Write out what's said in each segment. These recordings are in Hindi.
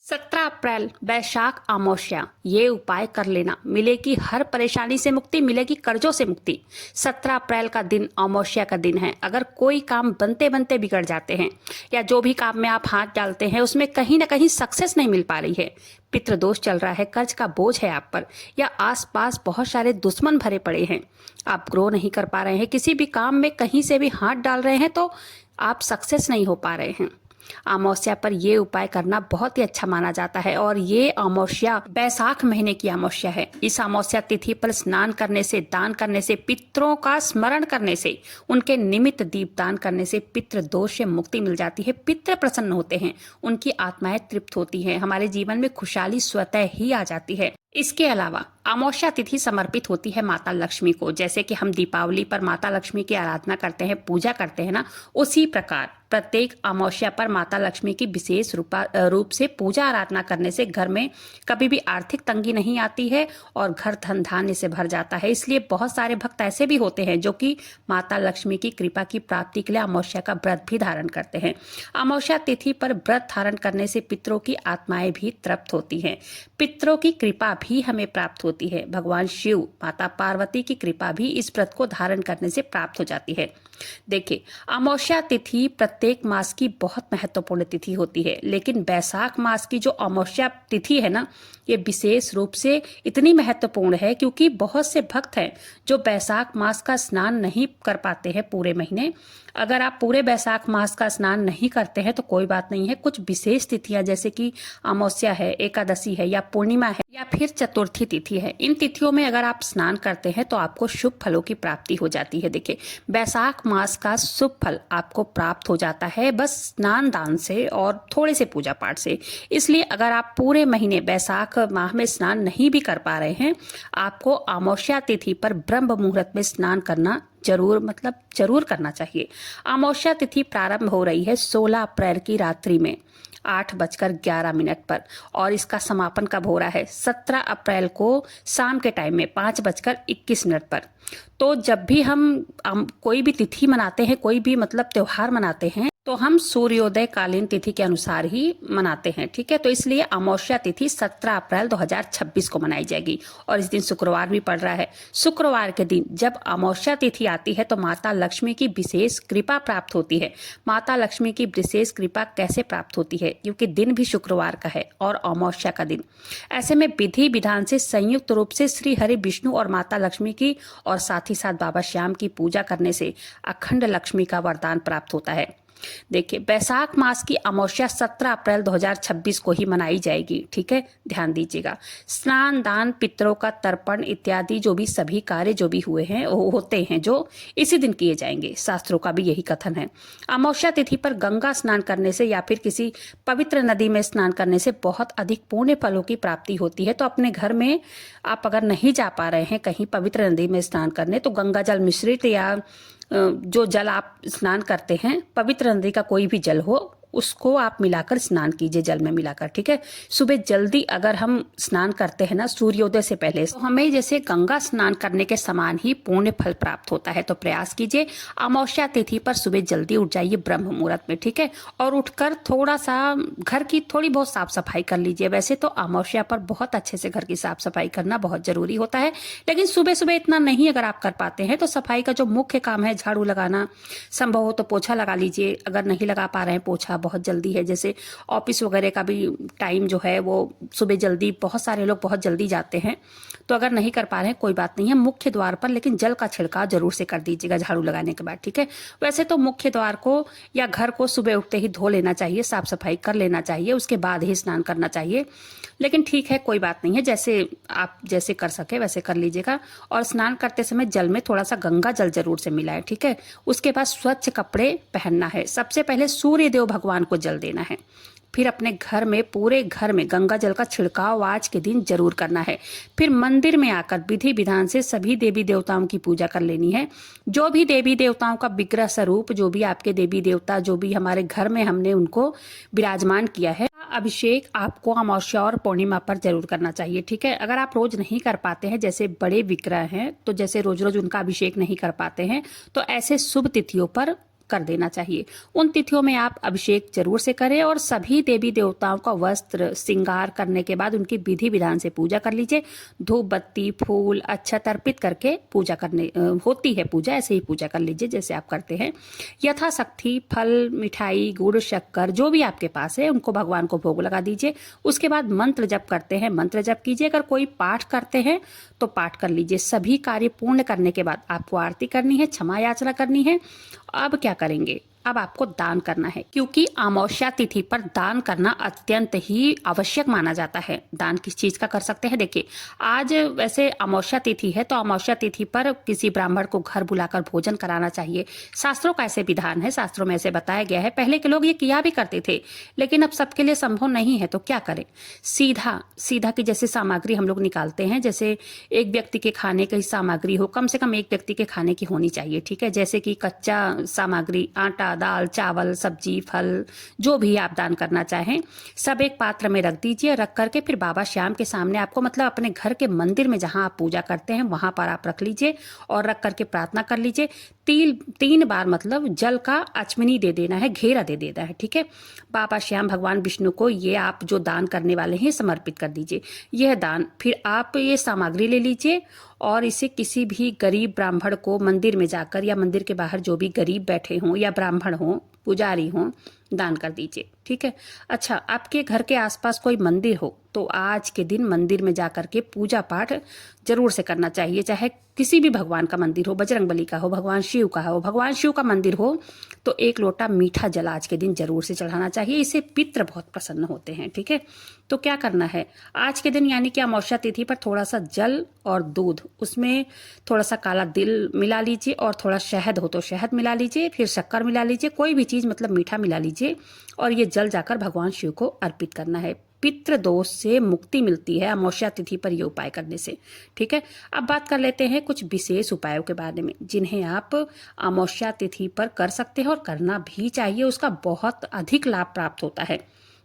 17 अप्रैल वैशाख अमावस्या। ये उपाय कर लेना, मिलेगी हर परेशानी से मुक्ति, मिलेगी कर्जों से मुक्ति। 17 अप्रैल का दिन अमावस्या का दिन है। अगर कोई काम बनते बनते बिगड़ जाते हैं या जो भी काम में आप हाथ डालते हैं उसमें कहीं ना कहीं सक्सेस नहीं मिल पा रही है, पितृदोष चल रहा है, कर्ज का बोझ है आप पर, या आसपास बहुत सारे दुश्मन भरे पड़े हैं, आप ग्रो नहीं कर पा रहे हैं, किसी भी काम में कहीं से भी हाथ डाल रहे हैं तो आप सक्सेस नहीं हो पा रहे हैं, अमावस्या पर ये उपाय करना बहुत ही अच्छा माना जाता है। और ये अमावस्या बैसाख महीने की अमावस्या है। इस अमावस्या तिथि पर स्नान करने से, दान करने से, पितरों का स्मरण करने से, उनके निमित्त दीपदान करने से पितृ दोष से मुक्ति मिल जाती है। पितृ प्रसन्न होते हैं, उनकी आत्माएं तृप्त होती हैं, हमारे जीवन में खुशहाली स्वतः ही आ जाती है। इसके अलावा अमावस्या तिथि समर्पित होती है माता लक्ष्मी को। जैसे कि हम दीपावली पर माता लक्ष्मी की आराधना करते हैं, पूजा करते हैं ना, उसी प्रकार प्रत्येक अमावस्या पर माता लक्ष्मी की विशेष रूप से पूजा आराधना करने से घर में कभी भी आर्थिक तंगी नहीं आती है और घर धन धान्य से भर जाता है। इसलिए बहुत सारे भक्त ऐसे भी होते हैं जो कि माता लक्ष्मी की कृपा की प्राप्ति के लिए अमावस्या का व्रत भी धारण करते हैं। अमावस्या तिथि पर व्रत धारण करने से पितरों की आत्माएं भी तृप्त होती हैं, पितरों की कृपा भी हमें प्राप्त होती है। भगवान शिव, माता पार्वती की कृपा भी इस व्रत को धारण करने से प्राप्त हो जाती है। देखिए, अमावस्या तिथि प्रत्येक मास की बहुत महत्वपूर्ण तिथि होती है, लेकिन बैसाख मास की जो अमावस्या तिथि है ना, ये विशेष रूप से इतनी महत्वपूर्ण है क्योंकि बहुत से भक्त हैं जो बैसाख मास का स्नान नहीं कर पाते हैं पूरे महीने। अगर आप पूरे बैसाख मास का स्नान नहीं करते हैं तो कोई बात नहीं है, कुछ विशेष तिथियां जैसे कि अमावस्या है, एकादशी है, या पूर्णिमा है, या फिर चतुर्थी तिथि है, इन तिथियों में अगर आप स्नान करते हैं तो आपको शुभ फलों की प्राप्ति हो जाती है। देखिए, बैसाख मास का शुभ फल आपको प्राप्त हो जाता है बस स्नान दान से और थोड़े से पूजा पाठ से। इसलिए अगर आप पूरे महीने बैसाख माह में स्नान नहीं भी कर पा रहे हैं, आपको अमावस्या तिथि पर ब्रह्म मुहूर्त में स्नान करना जरूर करना चाहिए। अमावस्या तिथि प्रारंभ हो रही है 16 अप्रैल की रात्रि में 8:11 पर, और इसका समापन कब हो रहा है? 17 अप्रैल को शाम के टाइम में 5:21 पर। तो जब भी हम कोई भी तिथि मनाते हैं, कोई भी त्योहार मनाते हैं, तो हम सूर्योदय कालीन तिथि के अनुसार ही मनाते हैं, ठीक है। तो इसलिए अमावस्या तिथि 17 अप्रैल 2026 को मनाई जाएगी और इस दिन शुक्रवार भी पड़ रहा है। शुक्रवार के दिन जब अमावस्या तिथि आती है तो माता लक्ष्मी की विशेष कृपा प्राप्त होती है। माता लक्ष्मी की विशेष कृपा कैसे प्राप्त होती है? क्योंकि दिन भी शुक्रवार का है और अमावस्या का दिन। ऐसे में विधि विधान से संयुक्त रूप से श्री हरि विष्णु और माता लक्ष्मी की और साथ ही साथ बाबा श्याम की पूजा करने से अखंड लक्ष्मी का वरदान प्राप्त होता है। देखिए, बैसाख मास की अमावस्या 17 अप्रैल 2026 को ही मनाई जाएगी, ठीक है, ध्यान दीजिएगा। स्नान दान, पितरों का तर्पण इत्यादि जो भी सभी कार्य जो भी होते हैं जो इसी दिन किए जाएंगे। शास्त्रों का भी यही कथन है। अमावस्या तिथि पर गंगा स्नान करने से या फिर किसी पवित्र नदी में स्नान करने से बहुत अधिक पुण्य फलों की प्राप्ति होती है। तो अपने घर में आप अगर नहीं जा पा रहे हैं कहीं पवित्र नदी में स्नान करने, तो गंगा जल मिश्रित या जो जल आप स्नान करते हैं, पवित्र नदी का कोई भी जल हो, उसको आप मिलाकर स्नान कीजिए, जल में मिलाकर, ठीक है। सुबह जल्दी अगर हम स्नान करते हैं ना सूर्योदय से पहले, तो हमें जैसे गंगा स्नान करने के समान ही पुण्य फल प्राप्त होता है। तो प्रयास कीजिए, अमावस्या तिथि पर सुबह जल्दी उठ जाइए ब्रह्म मुहूर्त में, ठीक है, और उठकर थोड़ा सा घर की थोड़ी बहुत साफ सफाई कर लीजिए। वैसे तो अमावस्या पर बहुत अच्छे से घर की साफ सफाई करना बहुत जरूरी होता है, लेकिन सुबह सुबह इतना नहीं अगर आप कर पाते हैं तो सफाई का जो मुख्य काम है झाड़ू लगाना, संभव हो तो पोछा लगा लीजिए। अगर नहीं लगा पा रहे हैं पोछा, बहुत जल्दी है, जैसे ऑफिस वगैरह का भी टाइम जो है वो सुबह जल्दी, बहुत सारे लोग बहुत जल्दी जाते हैं, तो अगर नहीं कर पा रहे हैं कोई बात नहीं है, मुख्य द्वार पर लेकिन जल का छिड़काव जरूर से कर दीजिएगा झाड़ू लगाने के बाद, ठीक है। वैसे तो मुख्य द्वार को या घर को सुबह उठते ही धो लेना चाहिए, साफ सफाई कर लेना चाहिए, उसके बाद ही स्नान करना चाहिए, लेकिन ठीक है, कोई बात नहीं है, जैसे कर सके वैसे कर लीजिएगा। और स्नान करते समय जल में थोड़ा सा गंगा जल जरूर से मिलाएं, ठीक है। उसके बाद स्वच्छ कपड़े पहनना है। सबसे पहले सूर्य देव भगवान को जल देना है, फिर अपने घर में, पूरे घर में गंगा जल का छिड़काव आज के दिन जरूर करना है। फिर मंदिर में आकर विधि विधान से सभी देवी देवताओं की पूजा कर लेनी है। जो भी देवी देवताओं का विग्रह स्वरूप, जो भी आपके देवी देवता जो भी हमारे घर में हमने उनको विराजमान किया है, अभिषेक आपको अमावस्या और पूर्णिमा पर जरूर करना चाहिए, ठीक है। अगर आप रोज नहीं कर पाते हैं, जैसे बड़े विग्रह हैं, तो जैसे रोज रोज उनका अभिषेक नहीं कर पाते हैं, तो ऐसे शुभ तिथियों पर कर देना चाहिए। उन तिथियों में आप अभिषेक जरूर से करें और सभी देवी देवताओं का वस्त्र श्रृंगार करने के बाद उनकी विधि विधान से पूजा कर लीजिए। धूप बत्ती फूल अक्षत अर्पित करके पूजा करने होती है पूजा, ऐसे ही पूजा कर लीजिए जैसे आप करते हैं। यथाशक्ति फल मिठाई गुड़ शक्कर जो भी आपके पास है उनको भगवान को भोग लगा दीजिए। उसके बाद मंत्र जप करते हैं मंत्र जप कीजिए। अगर कोई पाठ करते हैं तो पाठ कर लीजिए। सभी कार्य पूर्ण करने के बाद आपको आरती करनी है, क्षमा याचना करनी है। अब क्या करेंगे, अब आपको दान करना है, क्योंकि अमावस्या तिथि पर दान करना अत्यंत ही आवश्यक माना जाता है। दान किस चीज का कर सकते हैं, देखिए आज वैसे अमावस्या तिथि है तो अमावस्या तिथि पर किसी ब्राह्मण को घर बुलाकर भोजन कराना चाहिए। शास्त्रों का ऐसे विधान है, शास्त्रों में ऐसे बताया गया है। पहले के लोग ये किया भी करते थे, लेकिन अब सबके लिए संभव नहीं है तो क्या करें। सीधा सीधा की जैसे सामग्री हम लोग निकालते हैं, जैसे एक व्यक्ति के खाने की सामग्री हो, कम से कम एक व्यक्ति के खाने की होनी चाहिए, ठीक है। जैसे कि कच्चा सामग्री आटा दाल चावल सब्जी फल जो भी आप दान करना चाहें सब एक पात्र में रख दीजिए। रख करके फिर बाबा श्याम के सामने आपको मतलब अपने घर के मंदिर में जहां आप पूजा करते हैं वहां पर आप रख लीजिए और रख करके प्रार्थना कर लीजिए। तीन बार मतलब जल का अचमनी दे देना है, घेरा दे देना है, ठीक है। बाबा श्याम भगवान विष्णु को ये आप जो दान करने वाले हैं समर्पित कर दीजिए यह दान। फिर आप ये सामग्री ले लीजिए और इसे किसी भी गरीब ब्राह्मण को मंदिर में जाकर या मंदिर के बाहर जो भी गरीब बैठे हों या ब्राह्मण हों पुजारी हों दान कर दीजिए, ठीक है। अच्छा, आपके घर के आसपास कोई मंदिर हो तो आज के दिन मंदिर में जाकर के पूजा पाठ जरूर से करना चाहिए। चाहे किसी भी भगवान का मंदिर हो, बजरंगबली का हो, भगवान शिव का हो, भगवान शिव का मंदिर हो तो एक लोटा मीठा जल आज के दिन जरूर से चढ़ाना चाहिए। इससे पितृ बहुत प्रसन्न होते हैं, ठीक है। तो क्या करना है आज के दिन यानी कि अमावस्या तिथि पर थोड़ा सा जल और दूध, उसमें थोड़ा सा काला तिल मिला लीजिए और थोड़ा शहद हो तो शहद मिला लीजिए, फिर शक्कर मिला लीजिए, कोई भी चीज मतलब मीठा मिला लीजिए और ये जल जाकर भगवान शिव को अर्पित करना है। पितृ दोष से मुक्ति मिलती है अमावस्या तिथि पर यह उपाय करने से, ठीक है। अब बात कर लेते हैं कुछ विशेष उपायों के बारे में जिन्हें आप अमावस्या तिथि पर कर सकते हैं और करना भी चाहिए, उसका बहुत अधिक लाभ प्राप्त होता है।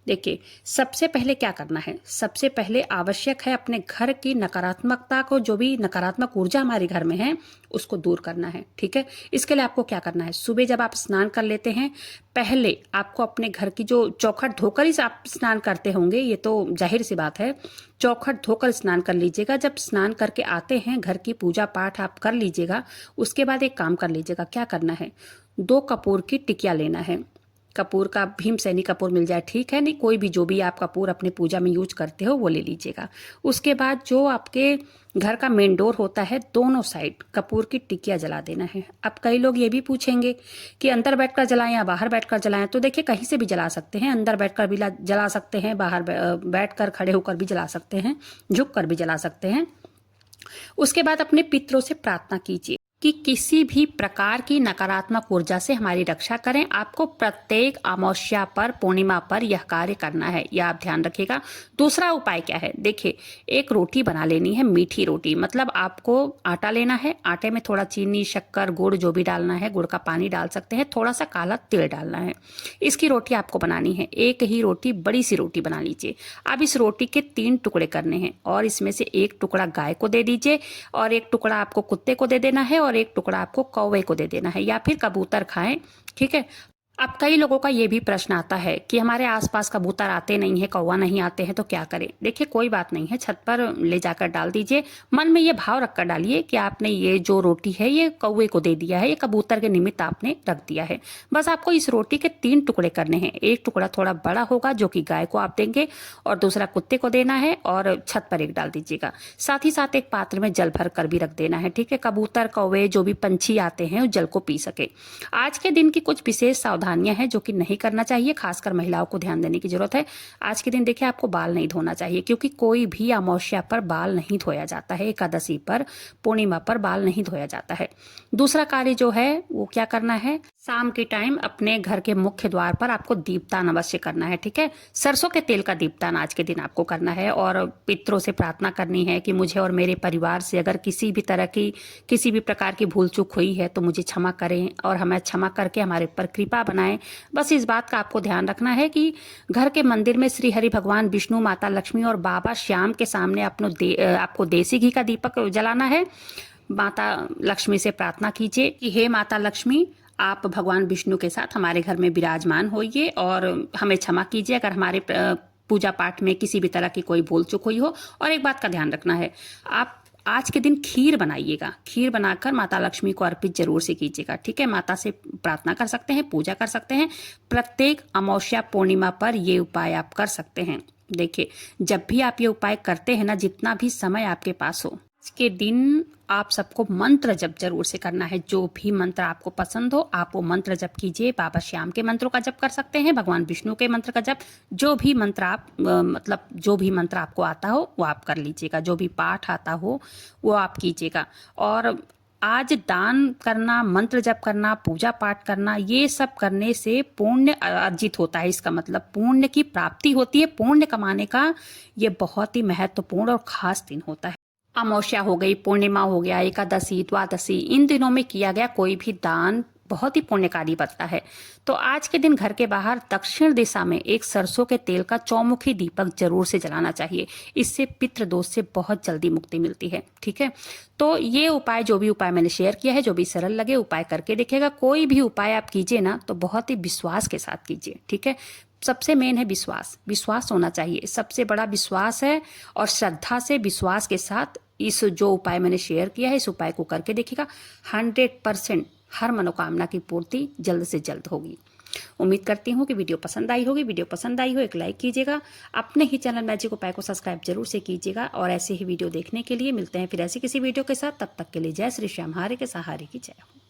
देखिए सबसे पहले क्या करना है, सबसे पहले आवश्यक है अपने घर की नकारात्मकता को, जो भी नकारात्मक ऊर्जा हमारे घर में है उसको दूर करना है, ठीक है। इसके लिए आपको क्या करना है, सुबह जब आप स्नान कर लेते हैं पहले आपको अपने घर की जो चौखट धोकर ही आप स्नान करते होंगे, ये तो जाहिर सी बात है, चौखट धोकर स्नान कर लीजिएगा। जब स्नान करके आते हैं घर की पूजा पाठ आप कर लीजिएगा। उसके बाद एक काम कर लीजिएगा, क्या करना है 2 कपूर की टिकिया लेना है। कपूर का भीमसेनी कपूर मिल जाए ठीक है, नहीं कोई भी जो भी आप कपूर अपने पूजा में यूज करते हो वो ले लीजिएगा। उसके बाद जो आपके घर का मेन डोर होता है दोनों साइड कपूर की टिकिया जला देना है। अब कई लोग ये भी पूछेंगे कि अंदर बैठकर जलाएं या बाहर बैठकर जलाएं, तो देखिए कहीं से भी जला सकते हैं, अंदर बैठकर भी जला सकते हैं, बाहर बैठकर खड़े होकर भी जला सकते हैं, झुक कर भी जला सकते हैं। उसके बाद अपने पितरों से प्रार्थना कीजिए कि किसी भी प्रकार की नकारात्मक ऊर्जा से हमारी रक्षा करें। आपको प्रत्येक अमावस्या पर पूर्णिमा पर यह कार्य करना है, यह आप ध्यान रखिएगा। दूसरा उपाय क्या है, देखिए एक रोटी बना लेनी है, मीठी रोटी, मतलब आपको आटा लेना है, आटे में थोड़ा चीनी शक्कर गुड़ जो भी डालना है, गुड़ का पानी डाल सकते हैं, थोड़ा सा काला तिल डालना है। इसकी रोटी आपको बनानी है, एक ही रोटी बड़ी सी रोटी बना लीजिए। अब इस रोटी के 3 टुकड़े करने हैं और इसमें से एक टुकड़ा गाय को दे दीजिए और एक टुकड़ा आपको कुत्ते को दे देना है और एक टुकड़ा आपको कौवे को दे देना है या फिर कबूतर खाएं, ठीक है। अब कई लोगों का ये भी प्रश्न आता है कि हमारे आसपास कबूतर आते नहीं है, कौवा नहीं आते हैं तो क्या करें। देखिए कोई बात नहीं है, छत पर ले जाकर डाल दीजिए। मन में ये भाव रखकर डालिए कि आपने ये जो रोटी है ये कौवे को दे दिया है, ये कबूतर के निमित्त आपने रख दिया है। बस आपको इस रोटी के 3 टुकड़े करने हैं। एक टुकड़ा थोड़ा बड़ा होगा जो कि गाय को आप देंगे और दूसरा कुत्ते को देना है और छत पर एक डाल दीजिएगा। साथ ही साथ एक पात्र में जल भर कर भी रख देना है, ठीक है। कबूतर कौवे जो भी पंछी आते हैं उस जल को पी सके। आज के दिन की कुछ विशेष सावधानियां हैं जो कि नहीं करना चाहिए, खासकर महिलाओं को ध्यान देने की जरूरत है। आज के दिन देखिए आपको बाल नहीं धोना चाहिए, क्योंकि कोई भी अमावस्या पर बाल नहीं धोया जाता है, एकादशी पर पूर्णिमा पर बाल नहीं धोया जाता है। दूसरा कार्य जो है वो क्या करना है, शाम के टाइम अपने घर के मुख्य द्वार पर आपको दीपदान अवश्य करना है, ठीक है। सरसों के तेल का दीपदान आज के दिन आपको करना है और पितरों से प्रार्थना करनी है कि मुझे और मेरे परिवार से अगर किसी भी तरह की किसी भी प्रकार की भूल चूक हुई है तो मुझे क्षमा करें और हमें क्षमा करके हमारे ऊपर कृपा बनाएं। बस इस बात का आपको ध्यान रखना है कि घर के मंदिर में श्री हरि भगवान विष्णु माता लक्ष्मी और बाबा श्याम के सामने आपको देसी घी का दीपक जलाना है। माता लक्ष्मी से प्रार्थना कीजिए कि हे माता लक्ष्मी, आप भगवान विष्णु के साथ हमारे घर में विराजमान होइए और हमें क्षमा कीजिए अगर हमारे पूजा पाठ में किसी भी तरह की कोई भूल चूक हुई हो। और एक बात का ध्यान रखना है, आप आज के दिन खीर बनाइएगा, खीर बनाकर माता लक्ष्मी को अर्पित जरूर से कीजिएगा, ठीक है। माता से प्रार्थना कर सकते हैं, पूजा कर सकते हैं। प्रत्येक अमावस्या पूर्णिमा पर ये उपाय आप कर सकते हैं। देखिए, जब भी आप ये उपाय करते हैं ना, जितना भी समय आपके पास हो, आज के दिन आप सबको मंत्र जप जरूर से करना है। जो भी मंत्र आपको पसंद हो आप वो मंत्र जप कीजिए। बाबा श्याम के मंत्रों का जप कर सकते हैं, भगवान विष्णु के मंत्र का जप, जो भी मंत्र आप मतलब जो भी मंत्र आपको आता हो वो आप कर लीजिएगा, जो भी पाठ आता हो वो आप कीजिएगा। और आज दान करना, मंत्र जप करना, पूजा पाठ करना, ये सब करने से पुण्य अर्जित होता है। इसका मतलब पुण्य की प्राप्ति होती है। पुण्य कमाने का ये बहुत ही महत्वपूर्ण और खास दिन होता है। अमावस्या हो गई, पूर्णिमा हो गया, एकादशी, द्वादशी, इन दिनों में किया गया कोई भी दान बहुत ही पुण्यकारी बनता है। तो आज के दिन घर के बाहर दक्षिण दिशा में एक सरसों के तेल का चौमुखी दीपक जरूर से जलाना चाहिए। इससे पितृ दोष से बहुत जल्दी मुक्ति मिलती है, ठीक है। तो ये उपाय, जो भी उपाय मैंने शेयर किया है, जो भी सरल लगे उपाय करके देखिएगा। कोई भी उपाय आप कीजिए ना तो बहुत ही विश्वास के साथ कीजिए, ठीक है। सबसे मेन है विश्वास, विश्वास होना चाहिए, सबसे बड़ा विश्वास है। और श्रद्धा से, विश्वास के साथ इस जो उपाय मैंने शेयर किया है, इस उपाय को करके देखिएगा। 100% हर मनोकामना की पूर्ति जल्द से जल्द होगी। उम्मीद करती हूँ कि वीडियो पसंद आई होगी। वीडियो पसंद आई हो एक लाइक कीजिएगा। अपने ही चैनल मैजिक उपाय को सब्सक्राइब जरूर से कीजिएगा। और ऐसे ही वीडियो देखने के लिए मिलते हैं फिर ऐसी किसी वीडियो के साथ। तब तक के लिए जय श्री श्याम, हारे के सहारे की जय हो।